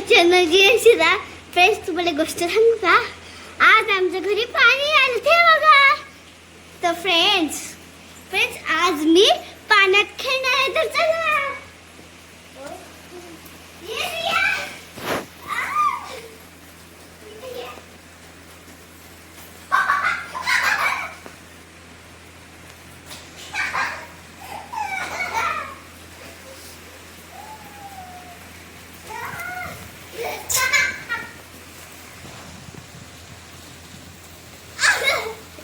Channel जी friends, तुम्हाला गोष्ट सांगू का? आज आमच्या घरी पाणी आलं ते बघा. तर फ्रेंड्स आज मी पाण्यात खेळणार आहे. तर चला. ये रिया.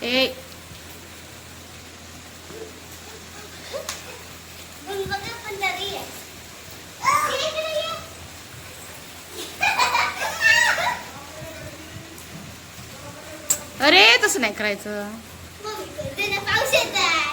ए अरे तसं नाही करायचं. पाऊस येत आहे.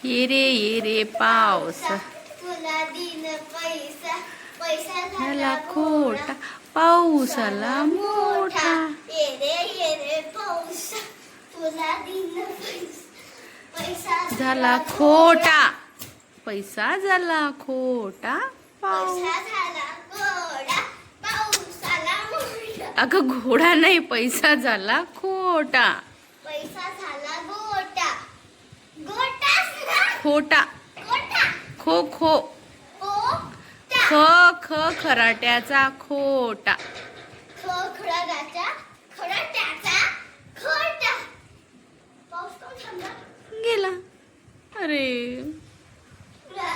ये रे पाऊस तुला दिन पैसा पैसा झाला खोटा पाऊसाला मोठा. ये रे पाऊसा तुला दिन पैसा झाला खोटा पैसा झाला खोटा पाऊस. पैसा झाला गोडा पाऊसाला मोठा. अगं घोडा नाही, पैसा झाला खोटा. पैसा झाला गोटा गोटा खोटा. गोटा खो खो ओ ख ख खराट्याचा खोटा. खडाचा खडाचा खोटा. पाऊस कोण थांबला? गेला. अरे रा